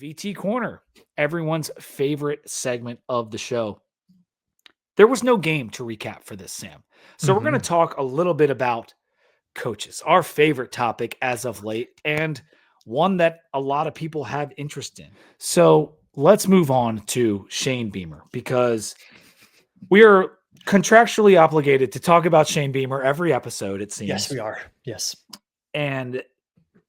VT Corner, everyone's favorite segment of the show. There was no game to recap for this, Sam. So we're going to talk a little bit about coaches, our favorite topic as of late, and one that a lot of people have interest in. So let's move on to Shane Beamer, because we are contractually obligated to talk about Shane Beamer every episode, it seems. Yes, we are. Yes. And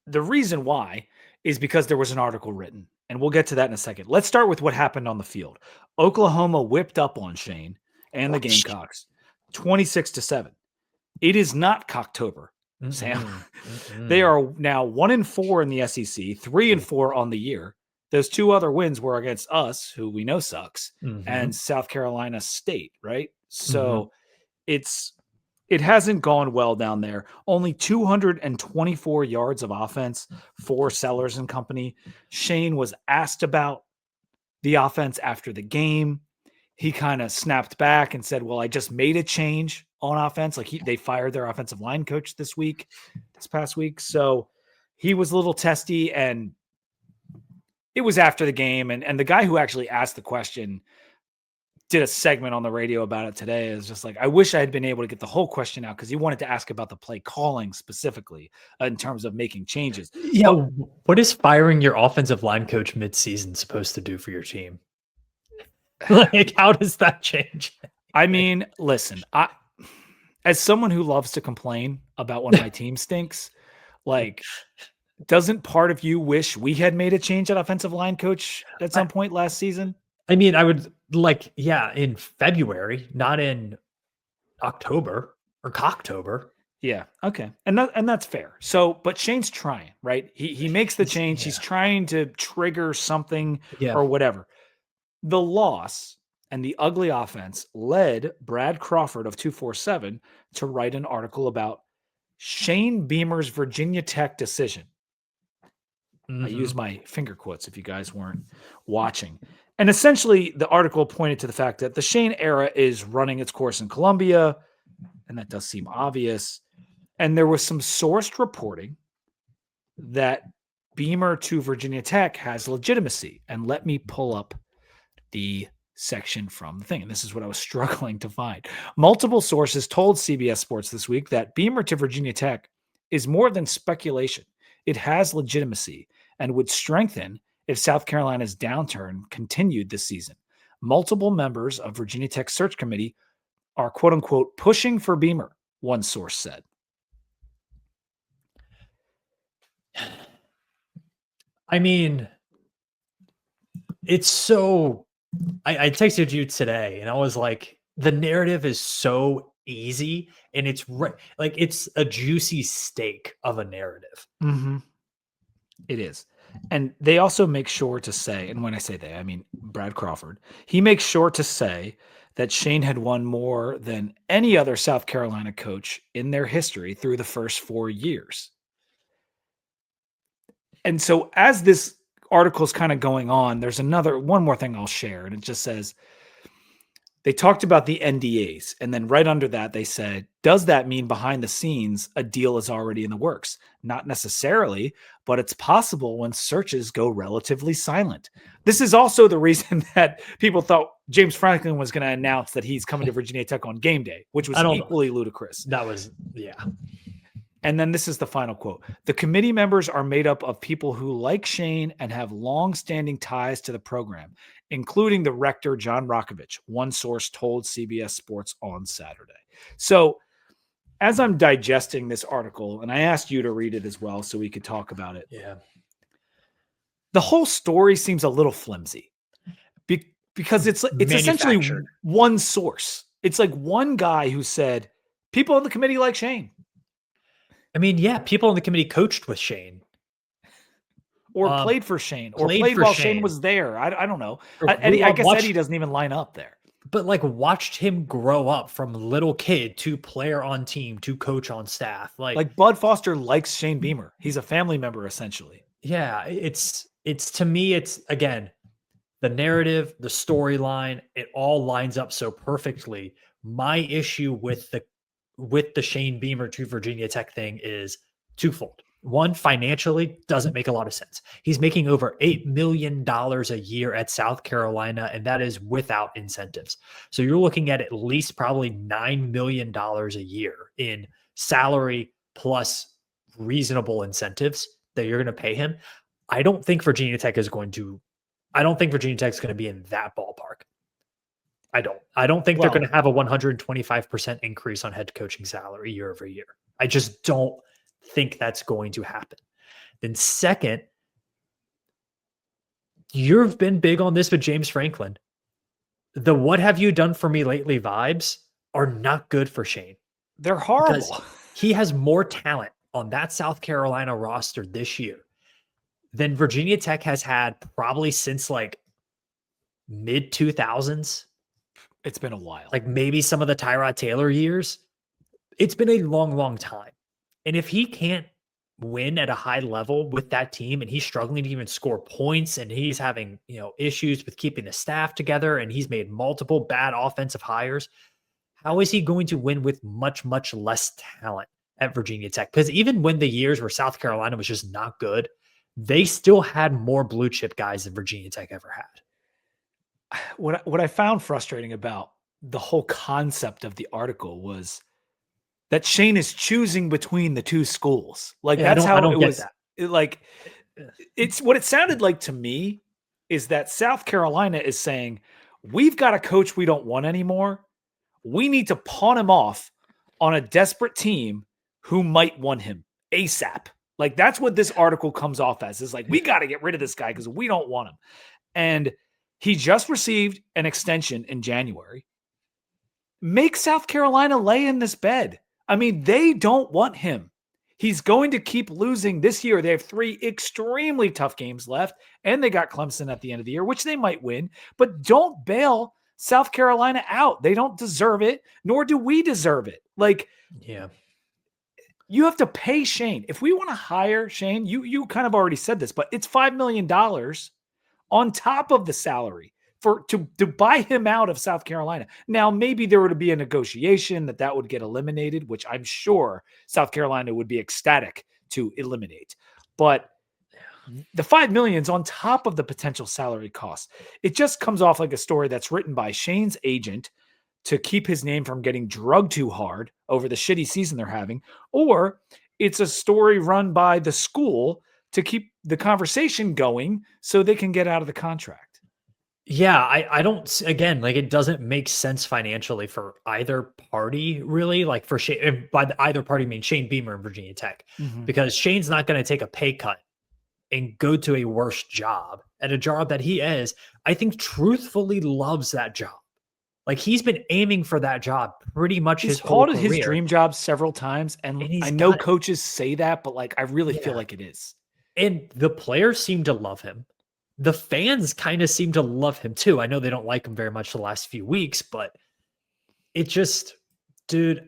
the reason why is because there was an article written, and we'll get to that in a second. Let's start with what happened on the field. Oklahoma whipped up on Shane and the Gamecocks 26-7. It is not Cocktober, Sam. They are now 1-4 in the SEC, 3-4 on the year. Those two other wins were against us, who we know sucks, and South Carolina State, right? So it hasn't gone well down there. Only 224 yards of offense for Sellers and company. Shane was asked about the offense after the game. He kind of snapped back and said, well, I just made a change on offense. Like they fired their offensive line coach this past week. So he was a little testy, and it was after the game. And the guy who actually asked the question did a segment on the radio about it today. Is just like, I wish I had been able to get the whole question out, because he wanted to ask about the play calling specifically in terms of making changes. Yeah. What is firing your offensive line coach mid-season supposed to do for your team? Like, how does that change? I mean, listen, as someone who loves to complain about when my team stinks, like, doesn't part of you wish we had made a change at offensive line coach at some point last season? I mean, I would in February, not in October or Cocktober. Yeah. Okay. And that's fair. So, but Shane's trying, right? He makes the change. Yeah. He's trying to trigger something or whatever. The loss and the ugly offense led Brad Crawford of 247 to write an article about Shane Beamer's Virginia Tech decision. I use my finger quotes if you guys weren't watching. And essentially, the article pointed to the fact that the Shane era is running its course in Columbia, and that does seem obvious. And there was some sourced reporting that Beamer to Virginia Tech has legitimacy. And let me pull up the section from the thing. And this is what I was struggling to find. Multiple sources told CBS Sports this week that Beamer to Virginia Tech is more than speculation. It has legitimacy and would strengthen if South Carolina's downturn continued this season. Multiple members of Virginia Tech search committee are, quote unquote, pushing for Beamer, one source said. I mean, it's so... I texted you today, and I was like, the narrative is so easy, and it's like it's a juicy steak of a narrative. It is. And they also make sure to say, and when I say they, I mean Brad Crawford, he makes sure to say that Shane had won more than any other South Carolina coach in their history through the first 4 years. And so as this article is kind of going on, there's one more thing I'll share. And it just says, they talked about the NDAs. And then right under that, they said, does that mean behind the scenes, a deal is already in the works? Not necessarily, but it's possible when searches go relatively silent. This is also the reason that people thought James Franklin was going to announce that he's coming to Virginia Tech on game day, which was equally ludicrous. That was, yeah. And then this is the final quote. The committee members are made up of people who like Shane and have long-standing ties to the program, including the rector, John Rakovich, one source told CBS Sports on Saturday. So as I'm digesting this article, and I asked you to read it as well so we could talk about it. Yeah. The whole story seems a little flimsy because it's essentially one source. It's like one guy who said, people on the committee like Shane. I mean, yeah, people on the committee coached with Shane. Or played for Shane. Or played while Shane was there. I don't know. I guess Eddie doesn't even line up there. But like watched him grow up from little kid to player on team to coach on staff. Like Bud Foster likes Shane Beamer. He's a family member, essentially. Yeah, it's to me, it's again, the narrative, the storyline, it all lines up so perfectly. My issue with the Shane Beamer to Virginia Tech thing is twofold. One, financially doesn't make a lot of sense. He's making over $8 million a year at South Carolina, and that is without incentives. So you're looking at least probably $9 million a year in salary plus reasonable incentives that you're going to pay him. I don't think Virginia Tech is going to be in that ballpark. I don't. I don't think they're going Well, to have a 125% increase on head coaching salary year over year. I just don't think that's going to happen. Then second, you've been big on this with James Franklin. The "what have you done for me lately" vibes are not good for Shane they're because horrible. he has more talent on that South Carolina roster this year than Virginia Tech has had probably since like mid 2000s, It's been a while. like maybe some of the Tyrod Taylor years. It's been a long, long time. And if he can't win at a high level with that team and he's struggling to even score points and he's having, issues with keeping the staff together and he's made multiple bad offensive hires, how is he going to win with much, much less talent at Virginia Tech? Because even when the years where South Carolina was just not good, they still had more blue chip guys than Virginia Tech ever had. What I found frustrating about the whole concept of the article was that Shane is choosing between the two schools. Like Yeah, that's I how don't it get was. that. Like it's what it sounded like to me is that South Carolina is saying, we've got a coach we don't want anymore. We need to pawn him off on a desperate team who might want him ASAP. Like that's what this article comes off as. Is like, we got to get rid of this guy because we don't want him. And he just received an extension in January. Make South Carolina lay in this bed. I mean, they don't want him. He's going to keep losing this year. They have 3 extremely tough games left, and they got Clemson at the end of the year, which they might win. But don't bail South Carolina out. They don't deserve it, nor do we deserve it. Like, Yeah. you have to pay Shane. If we want to hire Shane, you kind of already said this, but it's $5 million on top of the salary to buy him out of South Carolina. Now, maybe there would be a negotiation that would get eliminated, which I'm sure South Carolina would be ecstatic to eliminate. But the $5 million is on top of the potential salary costs. It just comes off like a story that's written by Shane's agent to keep his name from getting drugged too hard over the shitty season they're having, or it's a story run by the school to keep the conversation going so they can get out of the contract. Yeah, I don't, again, like it doesn't make sense financially for either party, really. Like for Shane, by either party, I mean Shane Beamer and Virginia Tech, Mm-hmm. because Shane's not going to take a pay cut and go to a worse job at a job that he I think, truthfully loves that job. Like he's been aiming for that job pretty much He's his whole called it his career. dream job several times, and And I he's know got it. coaches say that, but like I really feel Yeah. like it is. And the players seem to love him. The fans kind of seem to love him too. I know they don't like him very much the last few weeks, but it just, dude,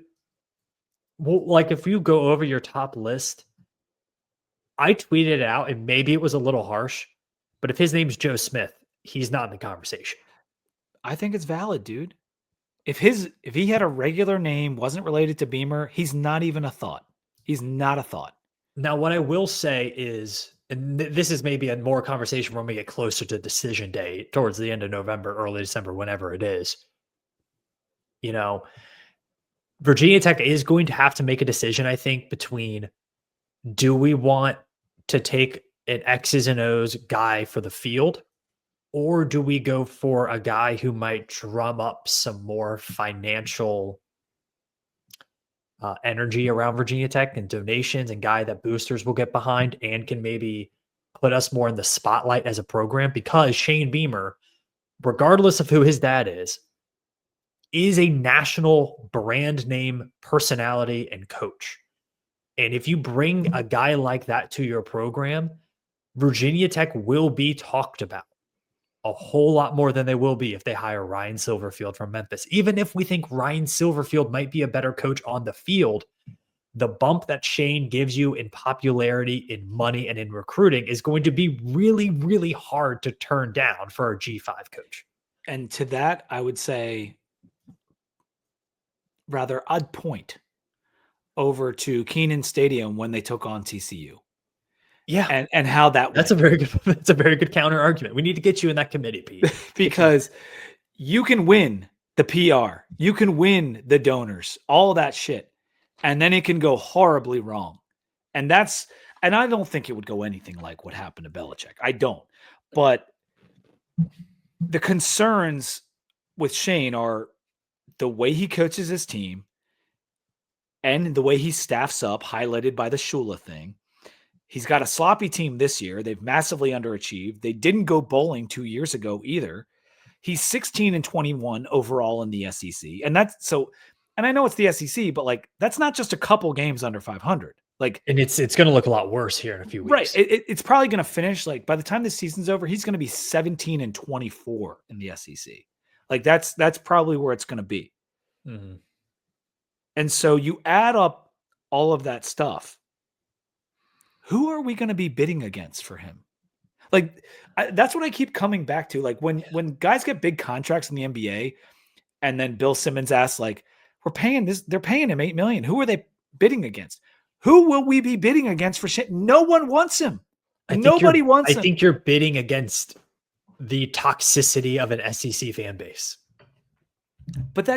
well, like if you go over your top list, I tweeted it out and maybe it was a little harsh, but if his name's Joe Smith, he's not in the conversation. I think it's valid, dude. If he had a regular name, wasn't related to Beamer, he's not even a thought. He's not a thought. Now, what I will say is, and this is maybe a more conversation when we get closer to decision day towards the end of November, early December, whenever it is. You know, Virginia Tech is going to have to make a decision, I think, between do we want to take an X's and O's guy for the field, or do we go for a guy who might drum up some more financial energy around Virginia Tech and donations and guy that boosters will get behind and can maybe put us more in the spotlight as a program? Because Shane Beamer, regardless of who his dad is a national brand name personality and coach. And if you bring a guy like that to your program, Virginia Tech will be talked about a whole lot more than they will be if they hire Ryan Silverfield from Memphis. Even if we think Ryan Silverfield might be a better coach on the field, the bump that Shane gives you in popularity, in money, and in recruiting is going to be really, really hard to turn down for a G5 coach. And to that, I would say, rather, I'd point over to Kenan Stadium when they took on TCU. Yeah, and how that that's went. that's a very good counter argument. We need to get you in that committee, Pete. Because you can win the PR, you can win the donors, all that shit, and then it can go horribly wrong. And I don't think it would go anything like what happened to Belichick. I don't. But the concerns with Shane are the way he coaches his team and the way he staffs up, highlighted by the Shula thing. He's got a sloppy team this year. They've massively underachieved. They didn't go bowling 2 years ago either. He's 16-21 overall in the SEC. And I know it's the SEC, but like that's not just a couple games under 500. Like, and it's going to look a lot worse here in a few right. weeks. It's probably going to finish like by the time this season's over, he's going to be 17-24 in the SEC. Like that's probably where it's going to be. Mm-hmm. And so you add up all of that stuff. Who are we going to be bidding against for him? Like that's what I keep coming back to. Like when guys get big contracts in the NBA, and then Bill Simmons asks, like, they're paying him $8 million. Who are they bidding against? Who will we be bidding against for shit? No one wants him. Nobody wants him. I think you're bidding against the toxicity of an SEC fan base. But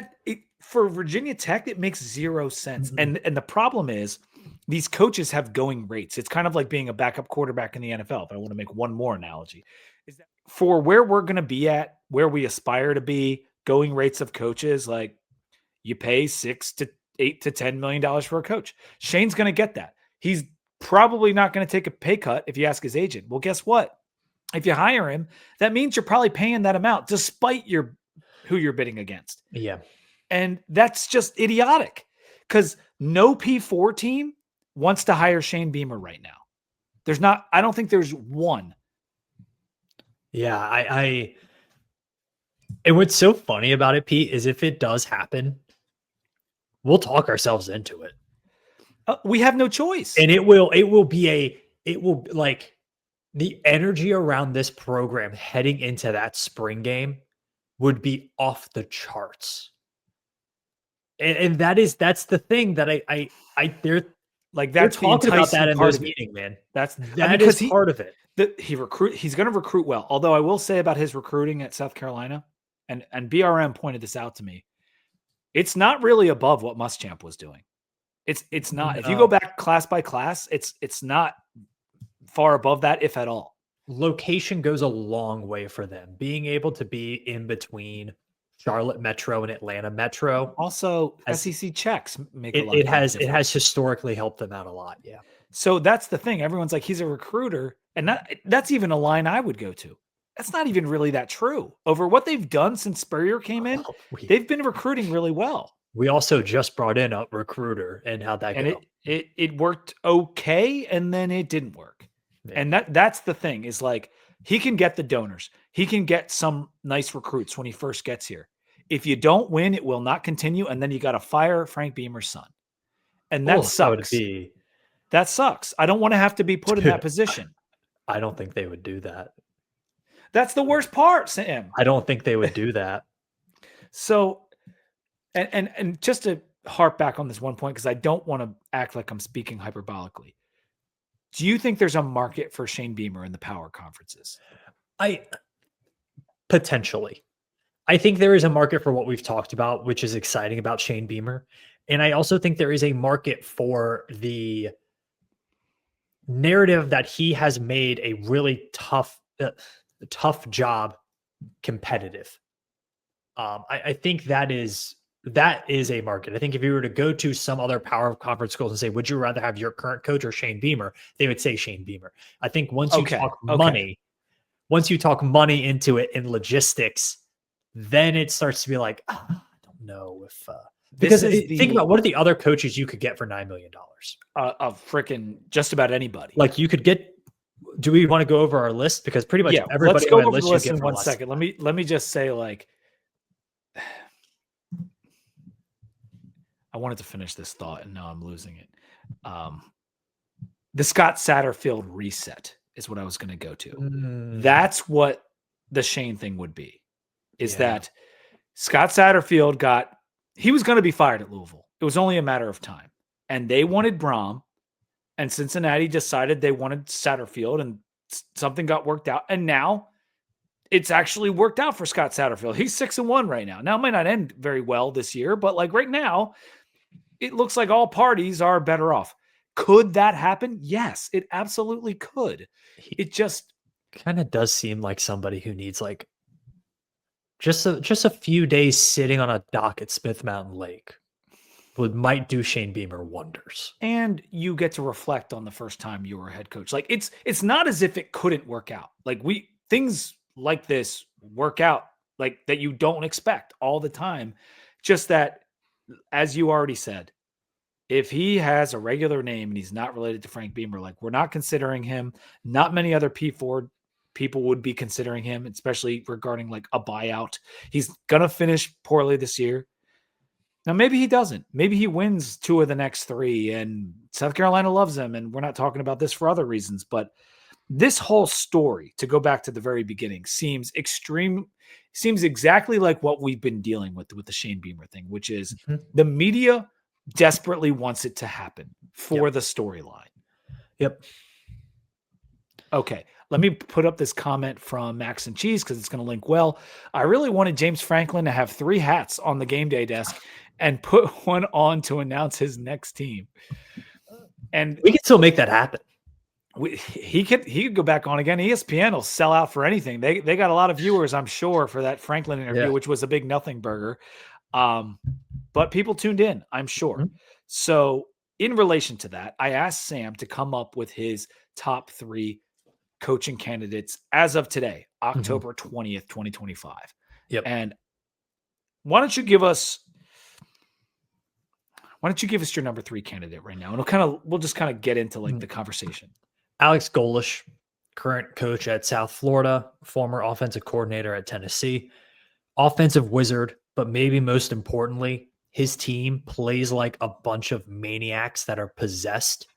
for Virginia Tech, it makes zero sense. Mm-hmm. And the problem is these coaches have going rates. It's kind of like being a backup quarterback in the NFL. If I want to make one more analogy, is that for where we're going to be at, where we aspire to be, going rates of coaches, like you pay $6 to $8 to $10 million for a coach. Shane's going to get that. He's probably not going to take a pay cut if you ask his agent. Well, guess what? If you hire him, that means you're probably paying that amount despite who you're bidding against. Yeah. And that's just idiotic because no P4 team wants to hire Shane Beamer right now. I don't think there's one. Yeah. And what's so funny about it, Pete, is if it does happen, we'll talk ourselves into it. We have no choice. And it will like the energy around this program heading into that spring game would be off the charts. And that's the thing that they're like, they're talking about that in those meetings, man. That is part of it. He's going to recruit well. Although I will say about his recruiting at South Carolina, and BRM pointed this out to me, it's not really above what Muschamp was doing. It's not. No. If you go back class by class, it's not far above that, if at all. Location goes a long way for them. Being able to be in between Charlotte Metro and Atlanta Metro. Also, SEC checks make a lot. It has historically helped them out a lot. Yeah. So that's the thing. Everyone's like, he's a recruiter, and that's even a line I would go to. That's not even really that true. Over what they've done since Spurrier came in, they've been recruiting really well. We also just brought in a recruiter, and how'd that go? It worked okay, and then it didn't work. Yeah. And that's the thing is like he can get the donors. He can get some nice recruits when he first gets here. If you don't win, it will not continue, and then you got to fire Frank Beamer's son. And that sucks. That sucks. I don't want to have to be put in that position. I don't think they would do that. That's the worst part, Sam. I don't think they would do that. So, and just to harp back on this one point, because I don't want to act like I'm speaking hyperbolically. Do you think there's a market for Shane Beamer in the power conferences? Potentially. I think there is a market for what we've talked about, which is exciting about Shane Beamer. And I also think there is a market for the narrative that he has made a really tough job competitive. I think that is a market. I think if you were to go to some other power conference schools and say, would you rather have your current coach or Shane Beamer? They would say Shane Beamer. I think once you talk money into it in logistics, then it starts to be like, I don't know if because think about what are the other coaches you could get for $9 million? Of freaking just about anybody. Like you could get. Do we want to go over our list? Because pretty much everybody let's go on over list the list in 1 second. Let me just say, like, I wanted to finish this thought, and now I'm losing it. The Scott Satterfield reset is what I was going to go to. That's what the Shane thing would be. Is that Scott Satterfield he was going to be fired at Louisville. It was only a matter of time. And they wanted Brom, and Cincinnati decided they wanted Satterfield, and something got worked out. And now it's actually worked out for Scott Satterfield. He's 6-1 right now. Now it might not end very well this year, but like right now, it looks like all parties are better off. Could that happen? Yes, it absolutely could. It just kind of does seem like somebody who needs like just a few days sitting on a dock at Smith Mountain Lake might do Shane Beamer wonders. And you get to reflect on the first time you were a head coach. Like it's not as if it couldn't work out. Like things like this work out like that you don't expect all the time. Just that, as you already said, if he has a regular name and he's not related to Frank Beamer, like we're not considering him. Not many other people would be considering him, especially regarding like a buyout. He's gonna finish poorly this year. Now, maybe he doesn't. Maybe he wins 2 of the next 3 and South Carolina loves him. And we're not talking about this for other reasons, but this whole story, to go back to the very beginning, seems exactly like what we've been dealing with the Shane Beamer thing, which is the media desperately wants it to happen for the storyline. Yep. Okay. Let me put up this comment from Max and Cheese because it's going to link well. I really wanted James Franklin to have 3 hats on the game day desk and put one on to announce his next team. And we can still make that happen. He could go back on again. ESPN will sell out for anything. They got a lot of viewers, I'm sure, for that Franklin interview, which was a big nothing burger. But people tuned in, I'm sure. Mm-hmm. So in relation to that, I asked Sam to come up with his top 3 coaching candidates as of today, October 20th, 2025. Yep. And why don't you give us your number 3 candidate right now? And we'll just kind of get into like the conversation. Alex Golesh, current coach at South Florida, former offensive coordinator at Tennessee, offensive wizard, but maybe most importantly, his team plays like a bunch of maniacs that are possessed.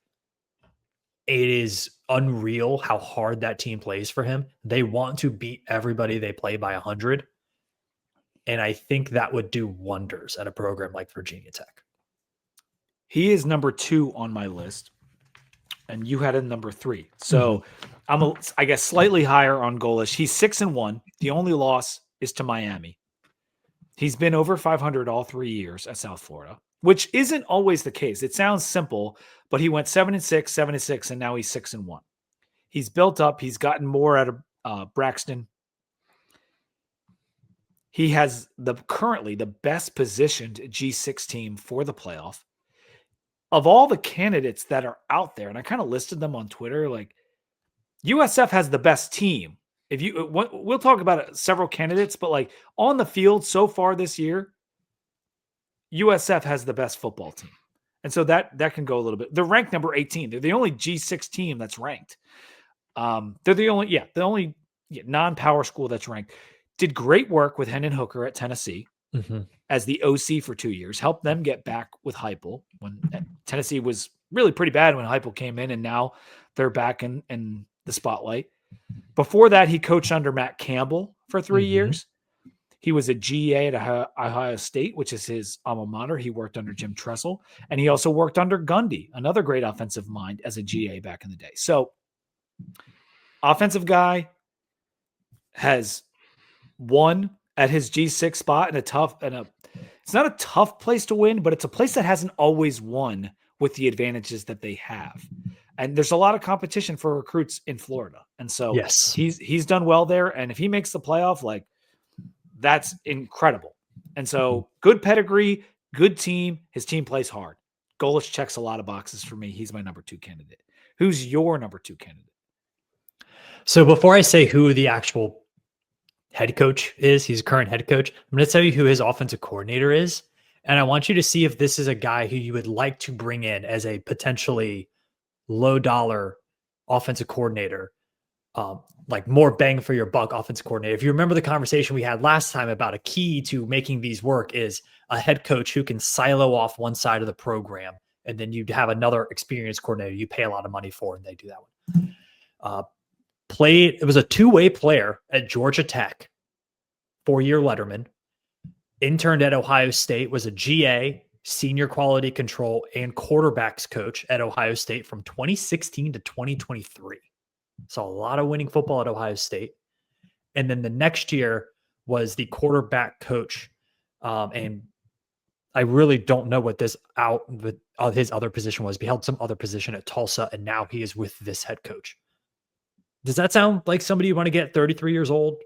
It is unreal how hard that team plays for him. They want to beat everybody they play by 100. And I think that would do wonders at a program like Virginia Tech. He is number 2 on my list, and you had him number 3. So I'm, I guess, slightly higher on Golesh. He's 6-1. The only loss is to Miami. He's been over 500 all 3 years at South Florida, which isn't always the case. It sounds simple, but he went 7-6, 7-6, and now he's 6-1. He's built up. He's gotten more out of Braxton. He has currently the best positioned G6 team for the playoff. Of all the candidates that are out there, and I kind of listed them on Twitter, like USF has the best team. We'll talk about several candidates, but like on the field so far this year, USF has the best football team. And so that can go a little bit. They're ranked number 18. They're the only G6 team that's ranked. They're the only non-power school that's ranked. Did great work with Hendon Hooker at Tennessee as the OC for 2 years. Helped them get back with Heupel when Tennessee was really pretty bad when Heupel came in, and now they're back in the spotlight. Before that, he coached under Matt Campbell for 3 years. He was a GA at Ohio State, which is his alma mater. He worked under Jim Tressel, and he also worked under Gundy, another great offensive mind, as a GA back in the day. So, offensive guy has won at his G6 spot in it's not a tough place to win, but it's a place that hasn't always won with the advantages that they have. And there's a lot of competition for recruits in Florida. And so he's done well there. And if he makes the playoff, like that's incredible. And so good pedigree, good team. His team plays hard. Golesh checks a lot of boxes for me. He's my number 2 candidate. Who's your number 2 candidate? So before I say who the actual head coach is, he's a current head coach, I'm going to tell you who his offensive coordinator is. And I want you to see if this is a guy who you would like to bring in as a potentially low dollar offensive coordinator, like more bang for your buck offensive coordinator. If you remember the conversation we had last time about a key to making these work is a head coach who can silo off one side of the program, and then you have another experienced coordinator you pay a lot of money for, and they do that one. It was a 2-way player at Georgia Tech, 4-year letterman, interned at Ohio State, was a GA, senior quality control, and quarterbacks coach at Ohio State from 2016 to 2023. Saw a lot of winning football at Ohio State. And then the next year was the quarterback coach. And I really don't know what his other position was. He held some other position at Tulsa, and now he is with this head coach. Does that sound like somebody you want to get? 33 years old,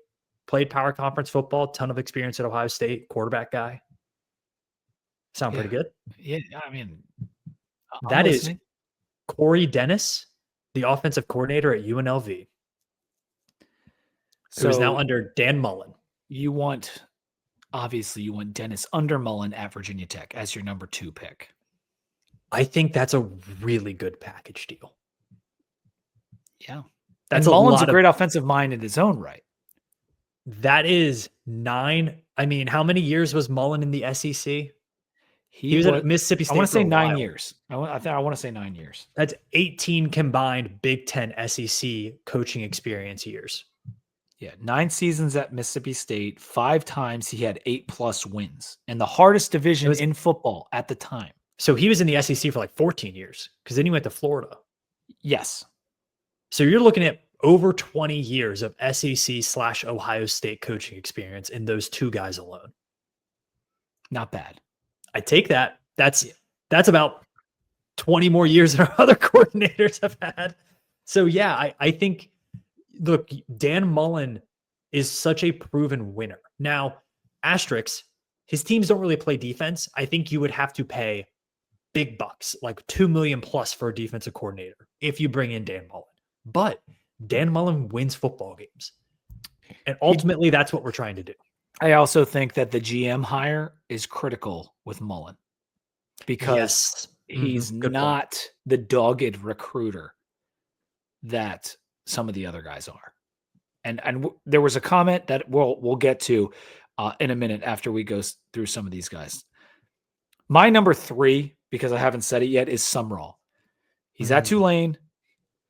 played power conference football, ton of experience at Ohio State, quarterback guy. Sound pretty good? Yeah, I mean, That is Corey Dennis, the offensive coordinator at UNLV, who is now under Dan Mullen. Obviously, you want Dennis under Mullen at Virginia Tech as your number 2 pick. I think that's a really good package deal. Yeah. And Mullen's a great offensive mind in his own right. That is 9. I mean, how many years was Mullen in the SEC? He was at Mississippi State. I want to say 9 years. I want to say 9 years. That's 18 combined Big Ten SEC coaching experience years. Yeah, 9 seasons at Mississippi State. 5 times he had 8+ wins in the hardest division in football at the time. So he was in the SEC for like 14 years because then he went to Florida. Yes. So you're looking at over 20 years of SEC/Ohio State coaching experience in those 2 guys alone. Not bad. I take that. That's about 20 more years than our other coordinators have had. So yeah, I think, look, Dan Mullen is such a proven winner. Now, asterisks, his teams don't really play defense. I think you would have to pay big bucks, like $2 million plus for a defensive coordinator if you bring in Dan Mullen. But Dan Mullen wins football games. And ultimately, that's what we're trying to do. I also think that the GM hire is critical with Mullen because he's not the dogged recruiter that some of the other guys are. And there was a comment that we'll get to in a minute after we go through some of these guys. My number 3, because I haven't said it yet, is Sumrall. He's at Tulane,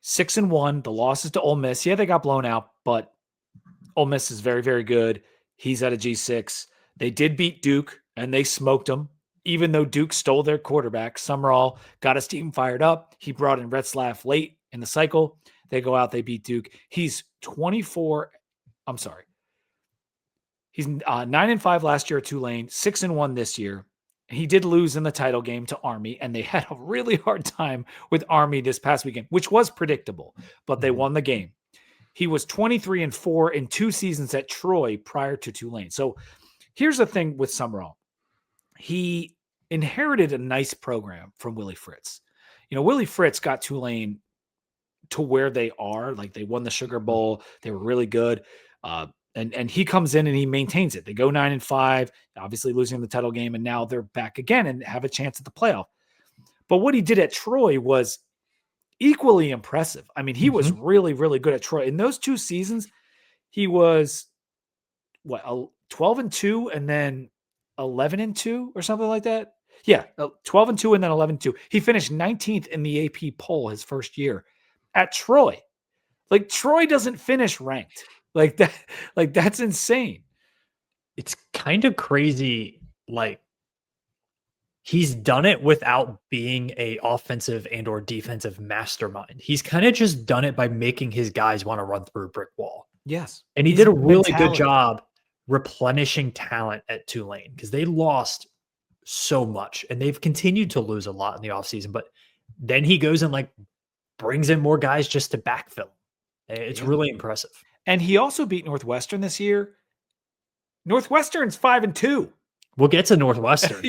6-1. The losses to Ole Miss. Yeah, they got blown out, but Ole Miss is very, very good. He's at a G6. They did beat Duke, and they smoked them, even though Duke stole their quarterback. Sumrall got his team fired up. He brought in Retzlaff late in the cycle. They go out, they beat Duke. He's 24. I'm sorry. He's 9-5 last year at Tulane, 6-1 this year. He did lose in the title game to Army, and they had a really hard time with Army this past weekend, which was predictable, but they won the game. He was 23-4 in 2 seasons at Troy prior to Tulane. So here's the thing with Sumrall. He inherited a nice program from Willie Fritz. You know, Willie Fritz got Tulane to where they are. Like, they won the Sugar Bowl. They were really good. And he comes in and he maintains it. They go 9-5, obviously losing the title game, and now they're back again and have a chance at the playoff. But what he did at Troy was equally impressive. I mean, he was really, really good at Troy. In those 2 seasons, he was 12-2 and then 11-2 or something like that. Yeah, 12-2 and then 11-2. He finished 19th in the AP poll his first year at Troy. Like, Troy doesn't finish ranked. Like that, like that's insane. It's kind of crazy. Like, he's done it without being a offensive and or defensive mastermind. He's kind of just done it by making his guys want to run through a brick wall. Yes. And he did a really good job replenishing talent at Tulane because they lost so much and they've continued to lose a lot in the offseason. But then he goes and like brings in more guys just to backfill. It's really impressive. And he also beat Northwestern this year. Northwestern's 5-2. We'll get to Northwestern.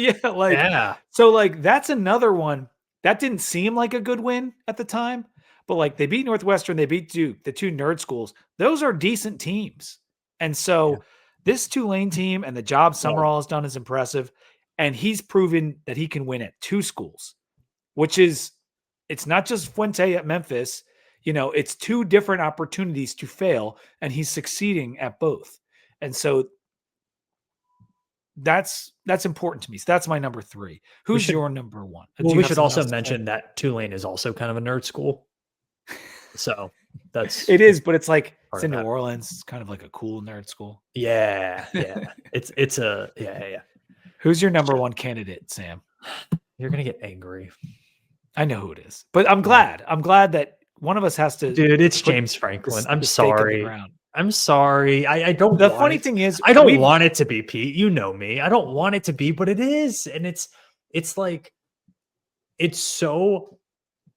So like that's another one that didn't seem like a good win at the time, but like they beat Northwestern, they beat Duke, the 2 nerd schools. Those are decent teams. And so this Tulane team and the job Sumrall has done is impressive. And he's proven that he can win at 2 schools, which is, it's not just Fuente at Memphis. You know, it's 2 different opportunities to fail, and he's succeeding at both. And so that's important to me. So that's my number 3. Who's your number 1? Well, we should also mention that Tulane is also kind of a nerd school. So it is, but it's like it's in New Orleans. It's kind of like a cool nerd school. Yeah. It's a. Who's your number 1 candidate, Sam? You're gonna get angry. I know who it is, but I'm glad. I'm glad that one of us has to. Dude, it's put James Franklin. I'm the stake in the sorry. ground. I'm sorry. I don't The want funny it. thing is, I don't want it to be Pete. You know me. I don't want it to be, but it is. And it's like it's so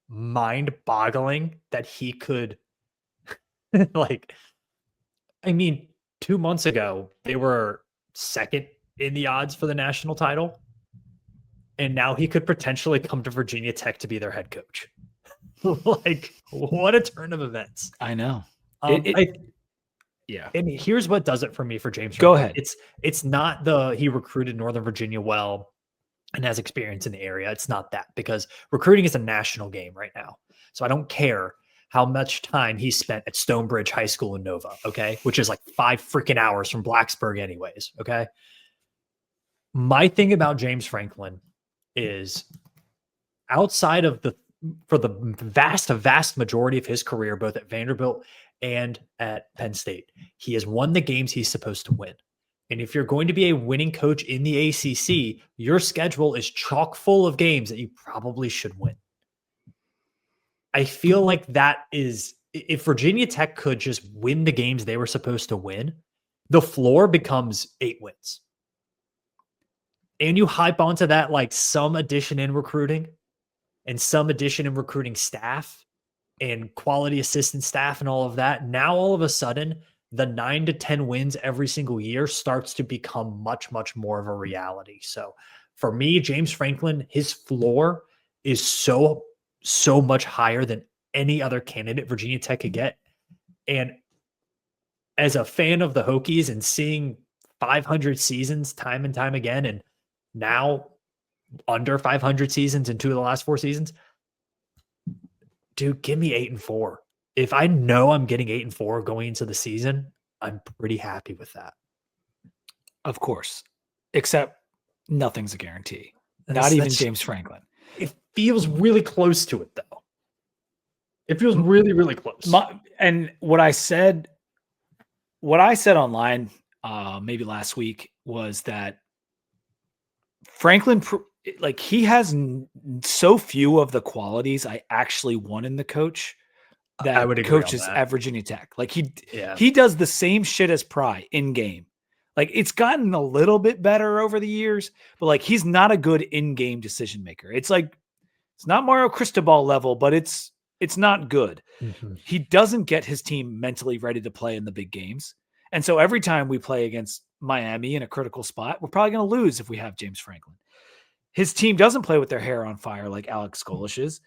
mind-boggling that he could like I mean, 2 months ago, they were second in the odds for the national title, and now he could potentially come to Virginia Tech to be their head coach. Like, what a turn of events. I know. Yeah. And here's what does it for me for James Go Franklin. ahead. It's not he recruited Northern Virginia well and has experience in the area. It's not that, because recruiting is a national game right now. So I don't care how much time he spent at Stonebridge High School in Nova, okay? Which is like 5 freaking hours from Blacksburg anyways, okay? My thing about James Franklin is outside of for the vast majority of his career, both at Vanderbilt and at Penn State, he has won the games he's supposed to win. And if you're going to be a winning coach in the ACC, your schedule is chock full of games that you probably should win. I feel like that is, if Virginia Tech could just win the games they were supposed to win, the floor becomes 8 wins. And you hype onto that like some addition in recruiting and some addition in recruiting staff and quality assistant staff and all of that. Now, all of a sudden, the 9 to 10 wins every single year starts to become much, much more of a reality. So for me, James Franklin, his floor is so much higher than any other candidate Virginia Tech could get. And as a fan of the Hokies and seeing 500 seasons time and time again, and now under 500 seasons in 2 of the last 4 seasons, dude, give me 8-4. If I know I'm getting 8-4 going into the season, I'm pretty happy with that. Of course, except nothing's a guarantee. Not even James Franklin. It feels really close to it, though. It feels really, really close. And what I said online, maybe last week, was that Franklin, like, he has so few of the qualities I actually want in the coach that I would agree coaches on that. at Virginia Tech. Like, he does the same shit as Pry in game. Like, it's gotten a little bit better over the years, but like, he's not a good in-game decision maker. It's like, it's not Mario Cristobal level, but it's not good. Mm-hmm. He doesn't get his team mentally ready to play in the big games. And so every time we play against Miami in a critical spot, we're probably going to lose if we have James Franklin. His team doesn't play with their hair on fire like Alex Skolish's.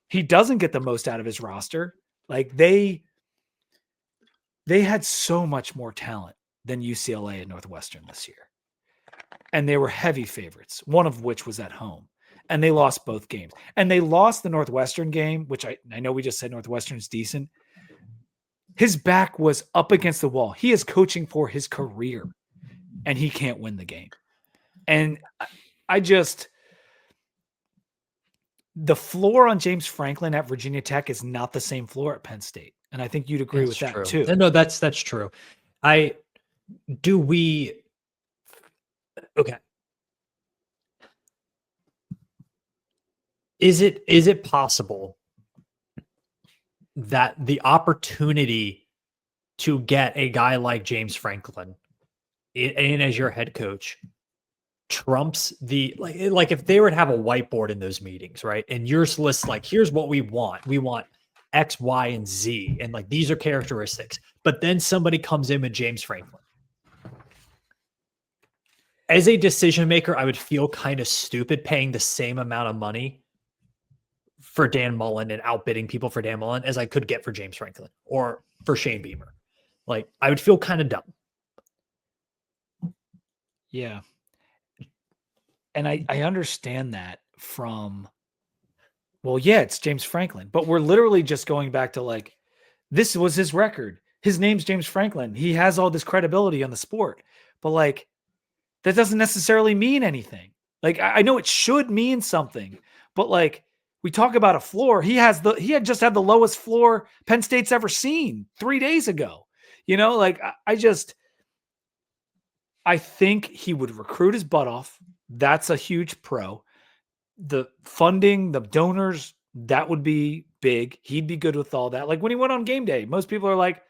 He doesn't get the most out of his roster. Like, they had so much more talent than UCLA and Northwestern this year. And they were heavy favorites, one of which was at home. And they lost both games. And they lost the Northwestern game, which I know we just said Northwestern's decent. His back was up against the wall. He is coaching for his career, and he can't win the game. And the floor on James Franklin at Virginia Tech is not the same floor at Penn State. And I think you'd agree with that too. No, that's true. Okay. Is it possible that the opportunity to get a guy like James Franklin in as your head coach trumps the like if they were to have a whiteboard in those meetings, right? And yours lists like, here's what we want. We want X, Y, and Z. And like, these are characteristics. But then somebody comes in with James Franklin. As a decision maker, I would feel kind of stupid paying the same amount of money for Dan Mullen and outbidding people for Dan Mullen as I could get for James Franklin or for Shane Beamer. Like, I would feel kind of dumb. Yeah. And I understand that from, well, yeah, it's James Franklin, but we're literally just going back to like, this was his record. His name's James Franklin. He has all this credibility on the sport, but like, that doesn't necessarily mean anything. Like, I know it should mean something, but like, we talk about a floor. He had just had the lowest floor Penn State's ever seen 3 days ago. You know, like, I think he would recruit his butt off. That's a huge pro. the funding, the donors, that would be big. He'd be good with all that. Like when he went on game day, most people are like,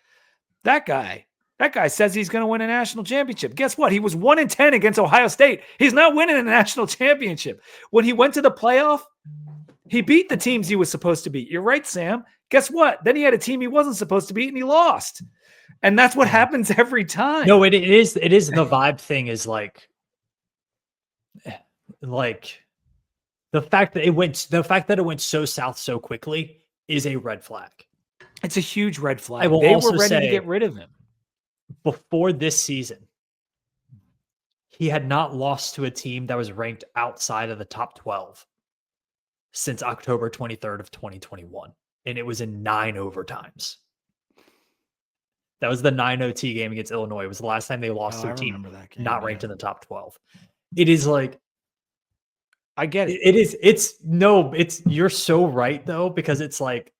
that guy says he's going to win a national championship. Guess what? He was 1-10 against Ohio State. He's not winning a national championship. When he went to the playoff, he beat the teams he was supposed to beat. You're right, Sam. Guess what? Then he had a team he wasn't supposed to beat and he lost. And that's what happens every time. No, it is the vibe thing is like the fact that it went so south so quickly is a red flag. It's a huge red flag. I will They also were ready to say, get rid of him. Before this season, he had not lost to a team that was ranked outside of the top 12 since October 23rd of 2021. And it was in 9 overtimes. That was the 9 OT game against Illinois. It was the last time they lost to a team not ranked in the top 12. It is like, I get it. You're so right though, because it's like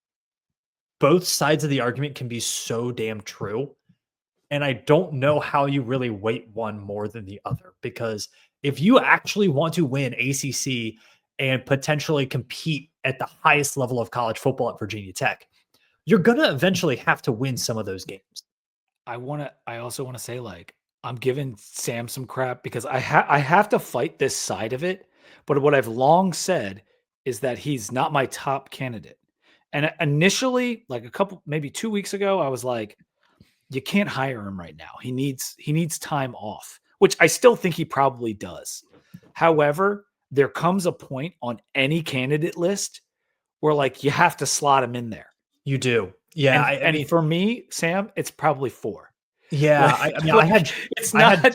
both sides of the argument can be so damn true. And I don't know how you really weight one more than the other, because if you actually want to win ACC and potentially compete at the highest level of college football at Virginia Tech, you're going to eventually have to win some of those games. I also want to say, like, I'm giving Sam some crap because I have to fight this side of it. But what I've long said is that he's not my top candidate. And initially, like maybe 2 weeks ago, I was like, you can't hire him right now. He needs time off, which I still think he probably does. However, there comes a point on any candidate list where like you have to slot him in there. You do. Yeah. And, I mean, for me, Sam, it's probably 4. Yeah. I had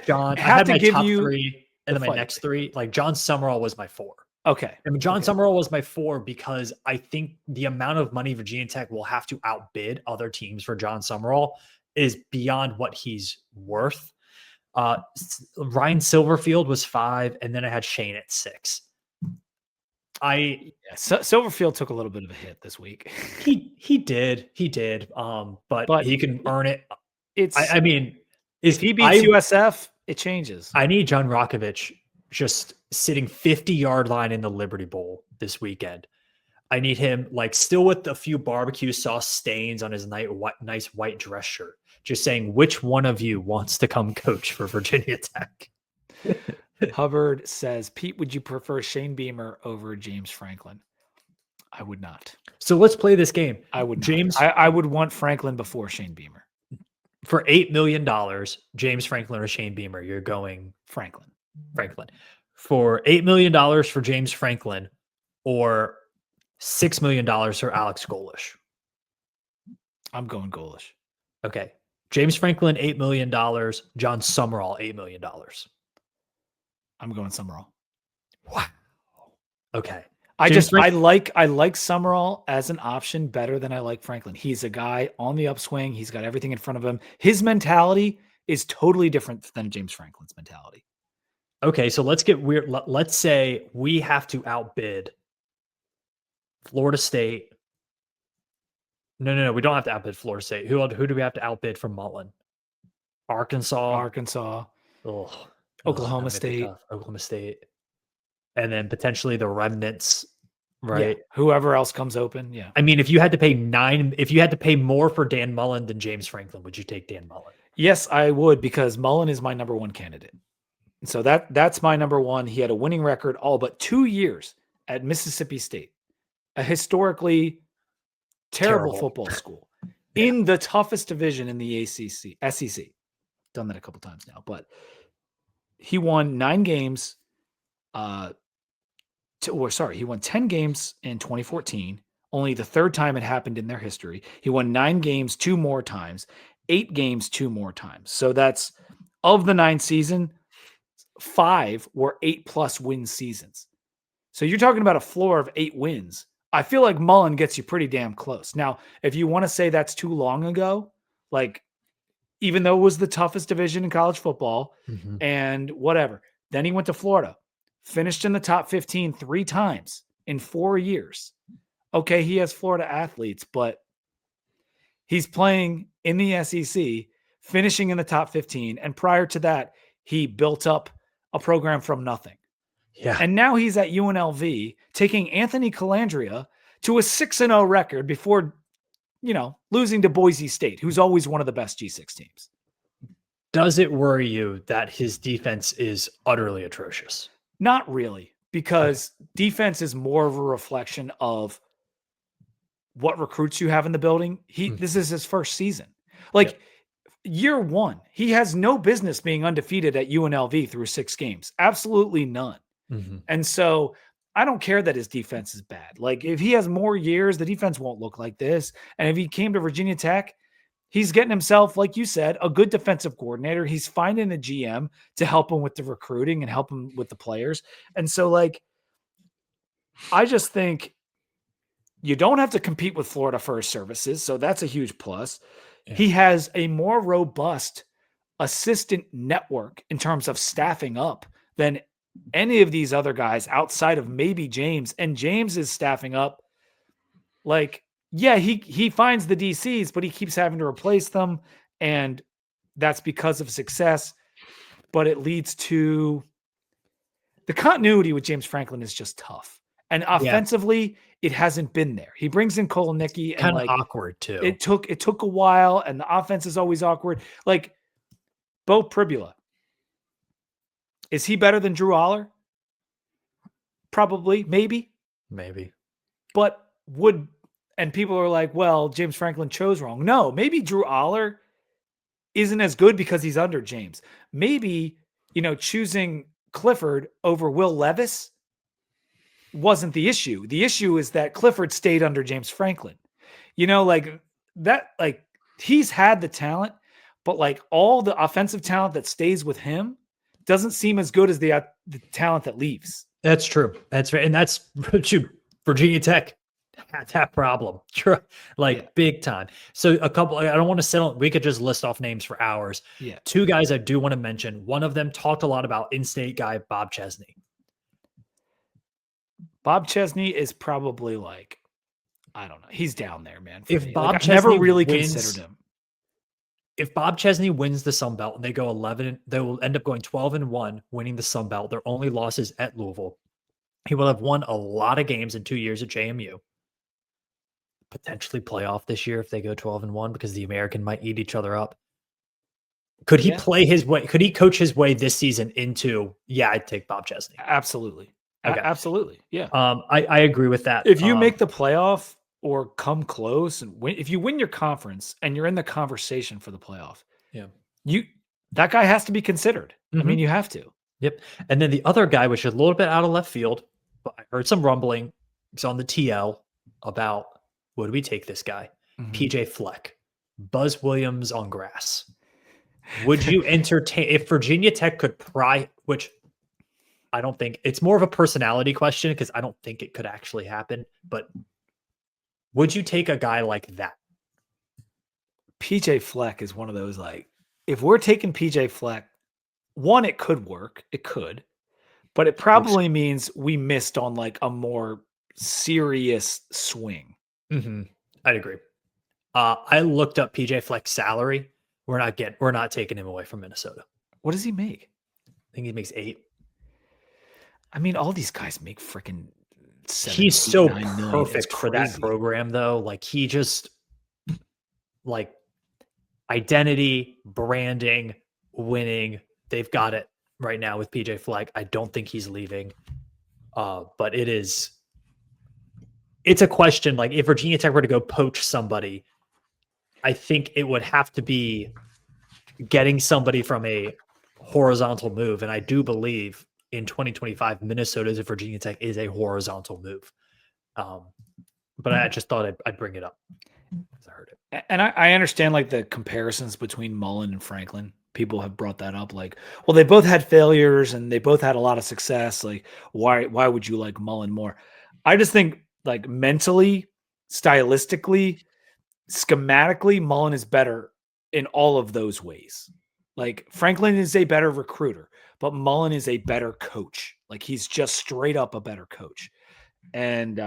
John. I had my top 3 and then my next 3. Like John Summerall was my 4. Okay. I mean, John Summerall was my 4 because I think the amount of money Virginia Tech will have to outbid other teams for John Summerall is beyond what he's worth. Ryan Silverfield was 5, and then I had Shane at 6. Silverfield took a little bit of a hit this week. He did. But he can earn it. I mean, if he beats USF, it changes. I need John Rakovich just sitting 50-yard line in the Liberty Bowl this weekend. I need him like still with a few barbecue sauce stains on his nice white dress shirt, just saying, which one of you wants to come coach for Virginia Tech? Hubbard says, Pete, would you prefer Shane Beamer over James Franklin? I would not. So let's play this game. I would James. I would want Franklin before Shane Beamer. For $8 million, James Franklin or Shane Beamer, you're going Franklin. For $8 million for James Franklin or $6 million for Alex Golish. I'm going Golish. Okay. James Franklin, $8 million. John Summerall, $8 million. I'm going Summerall. Wow. Okay. I like Summerall as an option better than I like Franklin. He's a guy on the upswing. He's got everything in front of him. His mentality is totally different than James Franklin's mentality. Okay, so let's get weird. Let's say we have to outbid Florida State. No, we don't have to outbid Florida State. Who do we have to outbid from Mullen? Arkansas. Oklahoma State. And then potentially the remnants, right? Yeah, whoever else comes open. Yeah. I mean, if you had to pay more for Dan Mullen than James Franklin, would you take Dan Mullen? Yes, I would, because Mullen is my number 1 candidate. So that's my number 1. He had a winning record all but 2 years at Mississippi State, a historically terrible football school in the toughest division in the SEC. Done that a couple times now, but he won 9 games. He won 10 games in 2014. Only the 3rd time it happened in their history. He won 9 games 2 more times, 8 games 2 more times. So that's of the 9 season, 5 were 8+ win seasons. So you're talking about a floor of 8 wins. I feel like Mullen gets you pretty damn close. Now, if you want to say that's too long ago, like even though it was the toughest division in college football and whatever, then he went to Florida, finished in the top 15 3 times in 4 years. Okay, he has Florida athletes, but he's playing in the SEC, finishing in the top 15. And prior to that, he built up a program from nothing. Yeah. And now he's at UNLV taking Anthony Calandria to a 6-0 record before, losing to Boise State, who's always one of the best G6 teams. Does it worry you that his defense is utterly atrocious? Not really, because defense is more of a reflection of what recruits you have in the building. This is his first season. Like year one, he has no business being undefeated at UNLV through 6 games. Absolutely none. And so I don't care that his defense is bad. Like if he has more years, the defense won't look like this. And if he came to Virginia Tech, he's getting himself, like you said, a good defensive coordinator. He's finding a GM to help him with the recruiting and help him with the players. And so, like, I just think you don't have to compete with Florida First Services. So that's a huge plus. Yeah. He has a more robust assistant network in terms of staffing up than any of these other guys outside of maybe James. And James is staffing up like, yeah, he finds the DCs, but he keeps having to replace them. And that's because of success. But it leads to the continuity with James Franklin is just tough. And offensively, it hasn't been there. He brings in Kolnicki and kind of awkward too. It took a while, and the offense is always awkward. Like Bo Pribula. Is he better than Drew Aller? Probably, maybe. But and people are like, well, James Franklin chose wrong. No, maybe Drew Aller isn't as good because he's under James. Maybe, choosing Clifford over Will Levis wasn't the issue. The issue is that Clifford stayed under James Franklin. He's had the talent, but like all the offensive talent that stays with him doesn't seem as good as the talent that leaves. That's true. That's right. And that's Virginia Tech had that problem. Big time. So I don't want to settle. We could just list off names for hours. Yeah. 2 guys I do want to mention. One of them talked a lot about in-state guy, Bob Chesney. Bob Chesney is probably like, I don't know. He's down there, man. If Bob Chesney never really considered him. If Bob Chesney wins the Sun Belt and they go 11, they will end up going 12-1, winning the Sun Belt. Their only losses at Louisville. He will have won a lot of games in 2 years at JMU. Potentially playoff this year if they go 12-1 because the American might eat each other up. Could he play his way? Could he coach his way this season into? Yeah, I'd take Bob Chesney. Absolutely. Okay. Absolutely. Yeah. I agree with that. If you make the playoff or come close and if you win your conference and you're in the conversation for the playoff, that guy has to be considered. I mean, you have to. Yep. And then the other guy, which is a little bit out of left field, but I heard some rumbling. It's on the TL about would we take this guy? PJ Fleck, Buzz Williams on grass. Would you entertain if Virginia Tech could pry, which I don't think it's more of a personality question because I don't think it could actually happen. But would you take a guy like that? PJ Fleck is one of those, like, if we're taking PJ Fleck, one, it could work. It could. But it probably means we missed on like a more serious swing. I'd agree. I looked up PJ Fleck's salary. We're not taking him away from Minnesota. What does he make? I think he makes 8. I mean, all these guys make freaking. He's so perfect for that program, though. Like he just like identity, branding, winning. They've got it right now with PJ Fleck. I don't think he's leaving. But it's a question. Like if Virginia Tech were to go poach somebody, I think it would have to be getting somebody from a horizontal move. And I do believe in 2025, Minnesota to Virginia Tech is a horizontal move. But I just thought I'd bring it up because I heard it. And I understand like the comparisons between Mullen and Franklin. People have brought that up. Like, well, they both had failures and they both had a lot of success. Like, why would you like Mullen more? I just think like mentally, stylistically, schematically, Mullen is better in all of those ways. Like Franklin is a better recruiter, but Mullen is a better coach. Like he's just straight up a better coach. And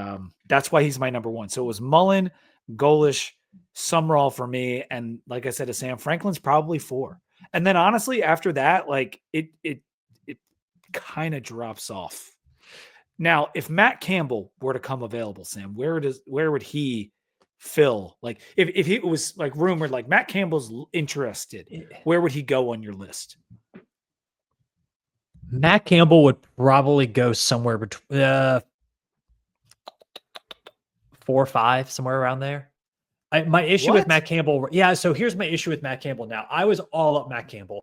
that's why he's my number one. So it was Mullen, Golish, Sumrall for me. And like I said to Sam, Franklin's probably 4. And then honestly, after that, like it kind of drops off Now, if Matt Campbell were to come available, Sam, where would he fill? Like if he was like rumored, like Matt Campbell's interested, where would he go on your list? Matt Campbell would probably go somewhere between 4 or 5, somewhere around there. My issue with Matt Campbell, yeah. So here's my issue with Matt Campbell. Now, I was all up Matt Campbell.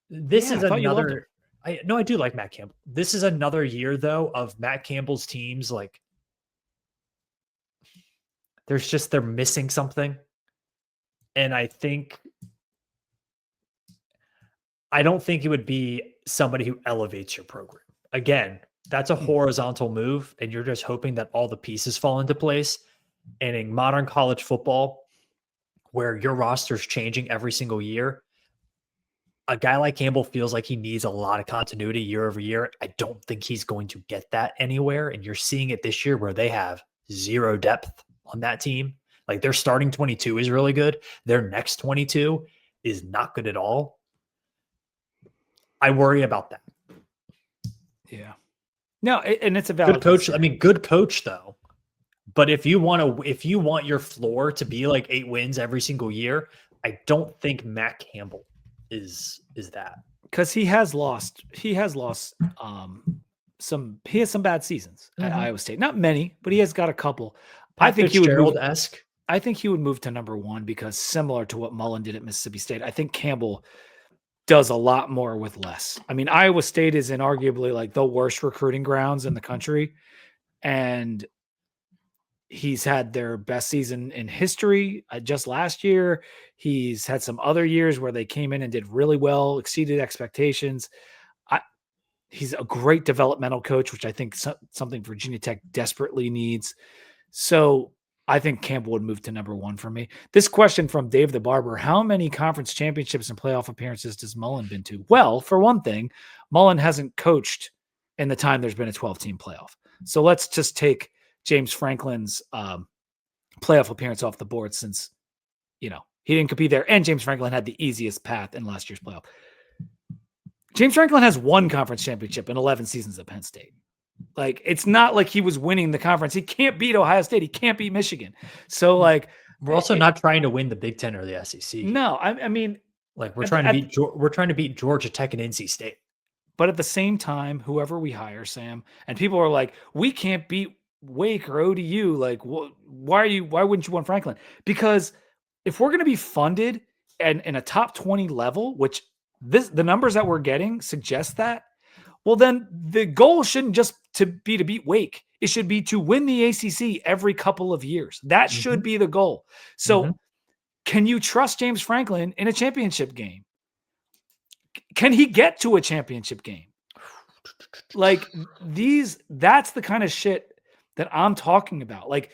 This is another. I do like Matt Campbell. This is another year though of Matt Campbell's teams. Like, they're missing something, and I don't think it would be somebody who elevates your program. Again, that's a horizontal move, and you're just hoping that all the pieces fall into place. And in modern college football, where your roster is changing every single year, a guy like Campbell feels like he needs a lot of continuity year over year. I don't think he's going to get that anywhere. And you're seeing it this year where they have zero depth on that team. Like, their starting 22 is really good. Their next 22 is not good at all. I worry about that. Yeah. No, and it's a valid good coach. I mean, good coach though. But if you want your floor to be like 8 wins every single year, I don't think Matt Campbell is that. Because he has lost some bad seasons at Iowa State. Not many, but he has got a couple. I think he would move-esque. I think he would move to number 1 because similar to what Mullen did at Mississippi State, I think Campbell does a lot more with less. I mean, Iowa State is inarguably like the worst recruiting grounds in the country, and he's had their best season in history just last year. He's had some other years where they came in and did really well, exceeded expectations. He's a great developmental coach, which I think something Virginia Tech desperately needs. So I think Campbell would move to number 1 for me. This question from Dave the Barber: how many conference championships and playoff appearances does Mullen been to? Well, for one thing, Mullen hasn't coached in the time there's been a 12-team playoff. So let's just take James Franklin's playoff appearance off the board, since, he didn't compete there. And James Franklin had the easiest path in last year's playoff. James Franklin has 1 conference championship in 11 seasons at Penn State. Like, it's not like he was winning the conference. He can't beat Ohio State. He can't beat Michigan. So, like, we're also not trying to win the Big Ten or the SEC. No, I mean, like, we're trying to beat Georgia Tech and NC State. But at the same time, whoever we hire, Sam, and people are like, we can't beat Wake or ODU. Like, why wouldn't you want Franklin? Because if we're going to be funded and in a top 20 level, which the numbers that we're getting suggest that, well, then the goal shouldn't just be to beat Wake. It should be to win the ACC every couple of years. That should be the goal. So can you trust James Franklin in a championship game? Can he get to a championship game? Like, that's the kind of shit that I'm talking about. Like,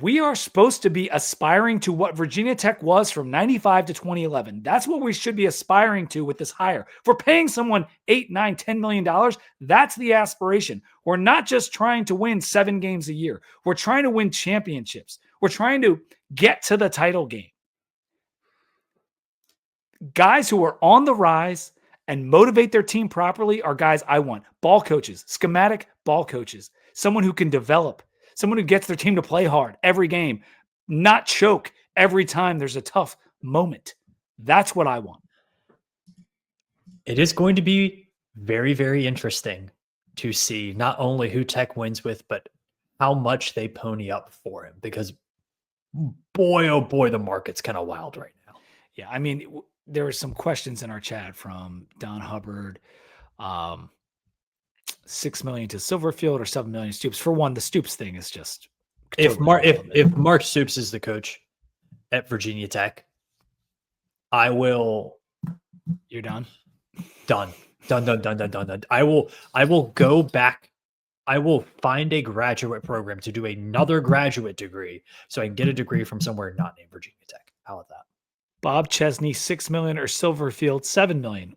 we are supposed to be aspiring to what Virginia Tech was from 95 to 2011. That's what we should be aspiring to with this hire. If we're paying someone $8, $9, $10 million, that's the aspiration. We're not just trying to win 7 games a year. We're trying to win championships. We're trying to get to the title game. Guys who are on the rise and motivate their team properly are guys I want. Ball coaches, schematic ball coaches, someone who can develop, someone who gets their team to play hard every game, not choke every time there's a tough moment. That's what I want. It is going to be very, very interesting to see not only who Tech wins with, but how much they pony up for him, because boy, oh boy, the market's kind of wild right now. Yeah, I mean, there were some questions in our chat from Don Hubbard. 6 million to Silverfield or 7 million Stoops. For one, the Stoops thing is just if Mark Stoops is the coach at Virginia Tech, I will. You're done. Done. I will go back. I will find a graduate program to do another graduate degree so I can get a degree from somewhere not named Virginia Tech. How about that? Bob Chesney, 6 million, or Silverfield, 7 million.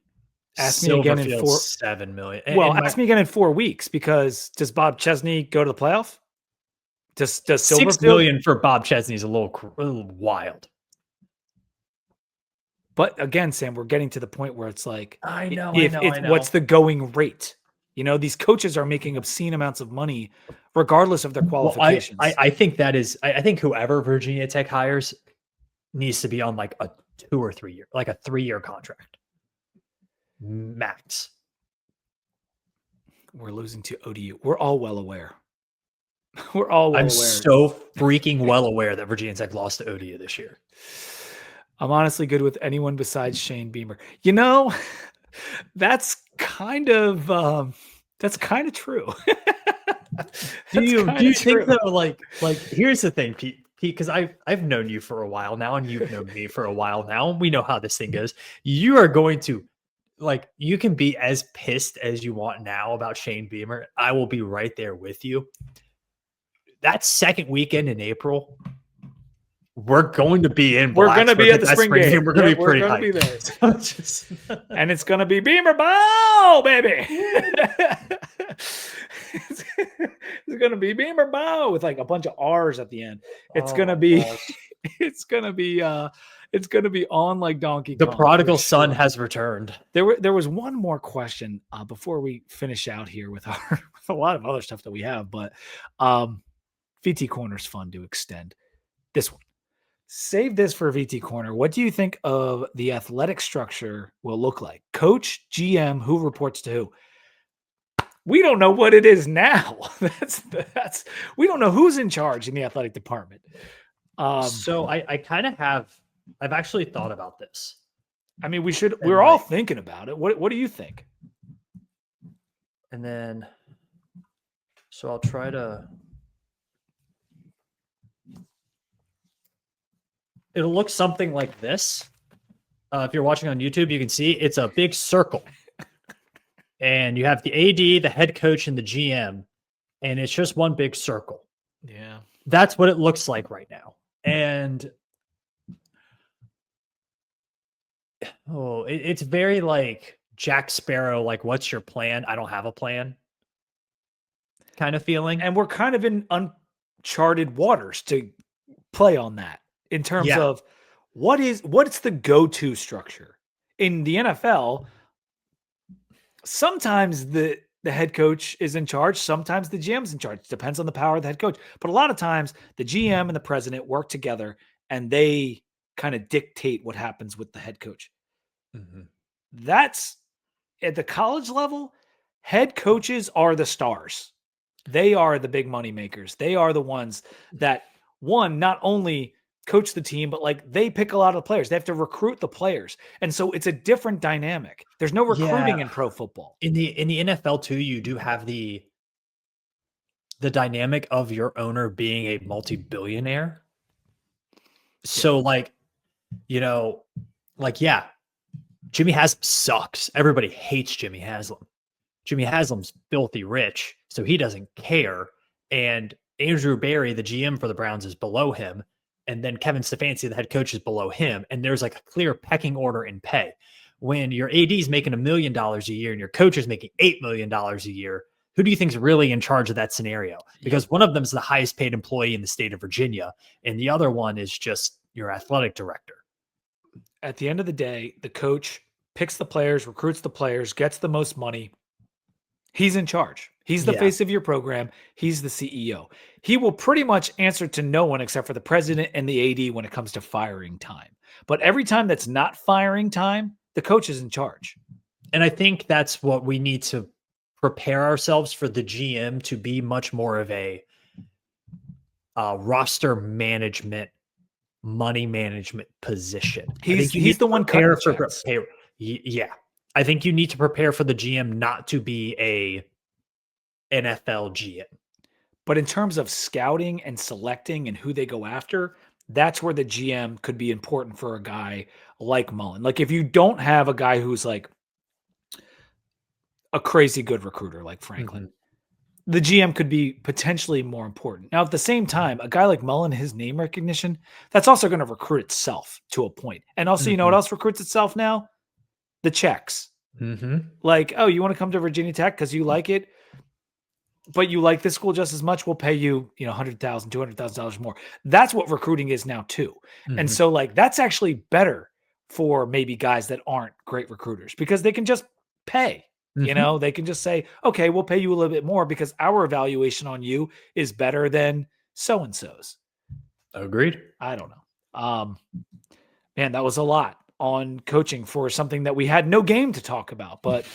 Ask me again in 7 million. Well, ask me again in 4 weeks, because does Bob Chesney go to the playoff? Does Silverfield? 6 million for Bob Chesney is a little wild. But again, Sam, we're getting to the point where it's like, I know. What's the going rate? You know, these coaches are making obscene amounts of money regardless of their Well, qualifications. I think that is I think whoever Virginia Tech hires needs to be on like a 2 or 3 year, like a 3-year contract max. We're losing to ODU. We're all well aware. We're all well I'm aware. so freaking well aware that Virginia Tech lost to ODU this year. I'm honestly good with anyone besides Shane Beamer. You know, that's kind of true. Do you think though, like here's the thing, Pete, because I've known you for a while now, and you've known me for a while now, and we know how this thing goes. You are going to you can be as pissed as you want now about Shane Beamer. I will be right there with you. That second weekend in April, we're going to be in. We're going to be at the spring game. We're going to be pretty gonna hyped. be there. And it's going to be Beamer Bow, baby. It's going to be Beamer Bow with like a bunch of R's at the end. It's going to be it's going to be on like Donkey Kong. The prodigal son has returned. There was one more question before we finish out here with with a lot of other stuff that we have, but VT Corner's fun to extend. This one. Save this for VT Corner. What do you think of the athletic structure will look like? Coach, GM, who reports to who? We don't know what it is now. That's we don't know who's in charge in the athletic department. So I kind of I've actually thought about this. I mean, we're all thinking about it. What do you think? And then, so I'll try to. It'll look something like this. If you're watching on YouTube, you can see it's a big circle. And you have the AD, the head coach, and the GM. And it's just one big circle. Yeah. That's what it looks like right now. And it's very like Jack Sparrow, like, what's your plan? I don't have a plan kind of feeling. And we're kind of in uncharted waters to play on that. In terms of what's the go-to structure in the NFL? Sometimes the head coach is in charge. Sometimes the GM's in charge. Depends on the power of the head coach. But a lot of times the GM and the president work together and they kind of dictate what happens with the head coach. Mm-hmm. That's at the college level. Head coaches are the stars. They are the big money makers. They are the ones that not only coach the team, but like they pick a lot of players. They have to recruit the players. And so it's a different dynamic. There's no recruiting in pro football. In the NFL too, you do have the dynamic of your owner being a multi-billionaire. So like, Jimmy Haslam sucks. Everybody hates Jimmy Haslam. Jimmy Haslam's filthy rich, so he doesn't care. And Andrew Berry, the GM for the Browns, is below him. And then Kevin Stefanski, the head coach, is below him. And there's like a clear pecking order in pay. When your AD is making $1 million a year and your coach is making $8 million a year, who do you think is really in charge of that scenario? Because one of them is the highest paid employee in the state of Virginia, and the other one is just your athletic director. At the end of the day, the coach picks the players, recruits the players, gets the most money. He's in charge. He's the face of your program. He's the CEO. He will pretty much answer to no one except for the president and the AD when it comes to firing time. But every time that's not firing time, the coach is in charge. And I think that's what we need to prepare ourselves for, the GM to be much more of a roster management, money management position. He's the one cutting checks. Yeah. I think you need to prepare for the GM not to be a NFL GM. But in terms of scouting and selecting and who they go after, that's where the GM could be important for a guy like Mullen. Like if you don't have a guy who's like a crazy good recruiter like Franklin, the GM could be potentially more important. Now, at the same time, a guy like Mullen, his name recognition, that's also going to recruit itself to a point. And also, you know what else recruits itself now? The checks. Like, oh, you want to come to Virginia Tech because you like it, but you like this school just as much? We'll pay you, $100,000, $200,000 more. That's what recruiting is now too. And so like, that's actually better for maybe guys that aren't great recruiters because they can just pay. You know, they can just say, okay, we'll pay you a little bit more because our evaluation on you is better than so and so's. Agreed. I don't know. Man, that was a lot on coaching for something that we had no game to talk about, but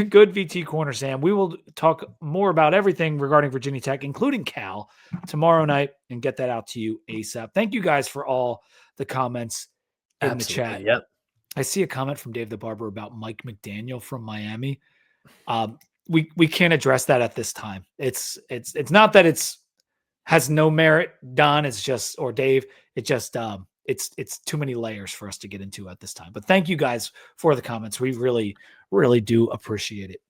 good VT corner, Sam. We will talk more about everything regarding Virginia Tech, including Cal, tomorrow night and get that out to you ASAP. Thank you guys for all the comments in the chat. Yep. I see a comment from Dave the Barber about Mike McDaniel from Miami. We can't address that at this time. It's not that it's has no merit, Don. It's just, or Dave, it just it's too many layers for us to get into at this time. But thank you guys for the comments. We really, really do appreciate it.